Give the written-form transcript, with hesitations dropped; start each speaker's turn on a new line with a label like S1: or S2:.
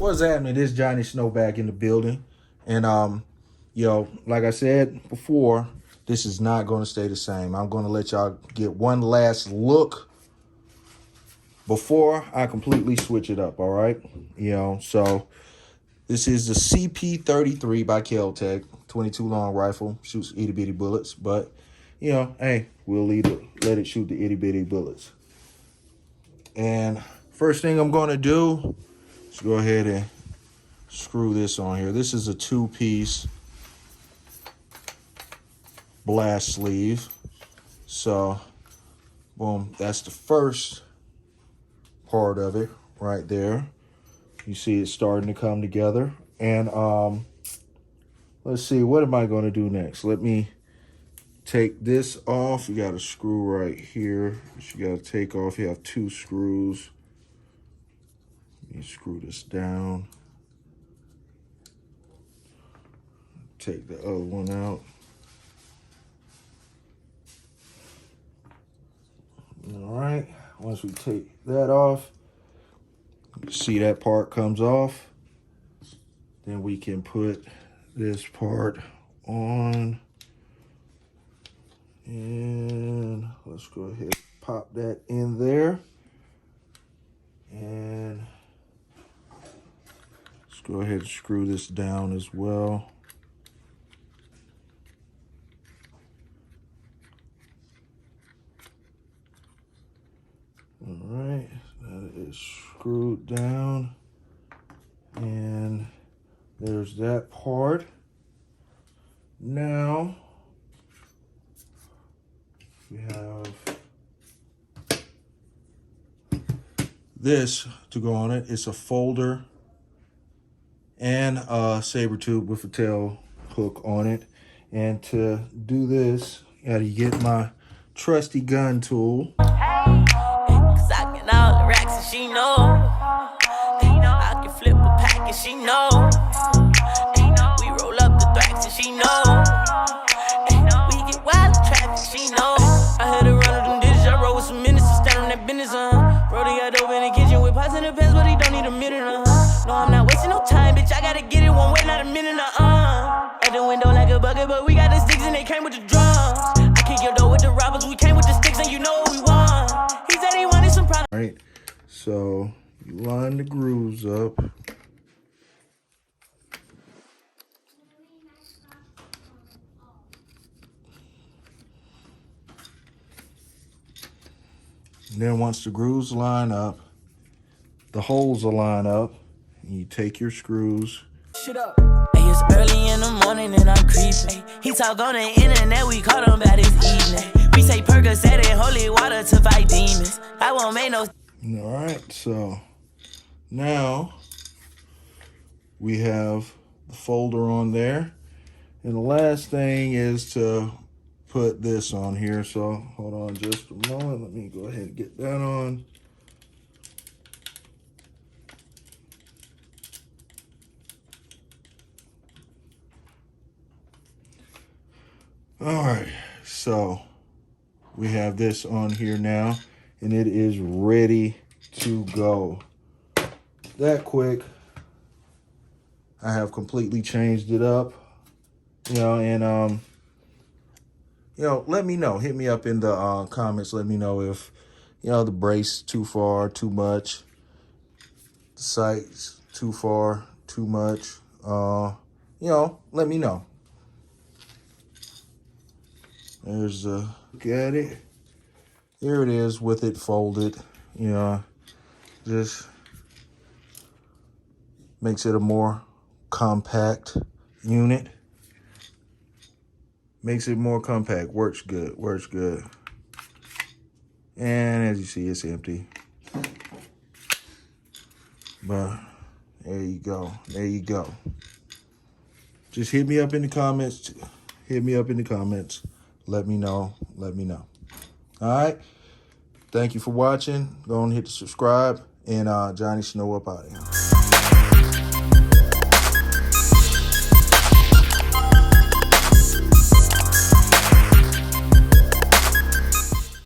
S1: What's happening? This Johnny Snow back in the building. And yo, like I said before, this is not going to stay the same. I'm going to let y'all get one last look before I completely switch it up, all right? So this is the CP33 by Kel Tec, 22 long rifle, shoots itty bitty bullets, but hey, we'll let it shoot the itty bitty bullets. And first thing I'm going to do is go ahead and screw this on here. This is a 2-piece blast sleeve. So, boom, that's the first part of it right there. You see it starting to come together. And let's see, what am I going to do next? Let me take this off. You got a screw right here that you got to take off. You have 2 screws. You screw this down. Take the other one out. All right, once we take that off, you see that part comes off. Then we can put this part on. And let's go ahead and pop that in there. And let's go ahead and screw this down as well. All right, that is screwed down. And there's that part. Now, we have this to go on it. It's a folder and a SabreTube with a tail hook on it. And to do this, you gotta get my trusty gun tool.
S2: All the racks and she know. I can flip a pack and she know. We roll up the thrax and she know. We get wild traffic, she know. I had to run up them dishes, I roll with some minutes to stand on that business, Brody got dope in the kitchen with pots in the pants, but he don't need a minute, No, I'm not wasting no time, bitch, I gotta get it one way, not a minute, At the window like a bucket, but we got the sticks and they came with the drums. I kick your door with the robbers, we came with the sticks and you know what we want. He said he wanted some problems.
S1: All right, so you line the grooves up. And then once the grooves line up, the holes will line up. And you take your screws.
S2: Shut up. Hey, it's early in the morning and I'm creeping. He talk on the internet, we caught him about his evening. We say Percocet and holy water to fight demons. I won't make no.
S1: All right, so now we have the folder on there. And the last thing is to put this on here. So hold on just a moment. Let me go ahead and get that on. All right, so we have this on here now, and it is ready to go. That quick. I have completely changed it up, and let me know. Hit me up in the comments. Let me know if the brace too far, too much, the sights too far, too much. Let me know. There's a look at it. Here it is with it folded. Just makes it a more compact unit. Makes it more compact. Works good. Works good. And as you see, it's empty. But there you go. There you go. Just hit me up in the comments. Hit me up in the comments. Let me know. Let me know. All right. Thank you for watching. Go and hit the subscribe. And Johnny Snow up out of here.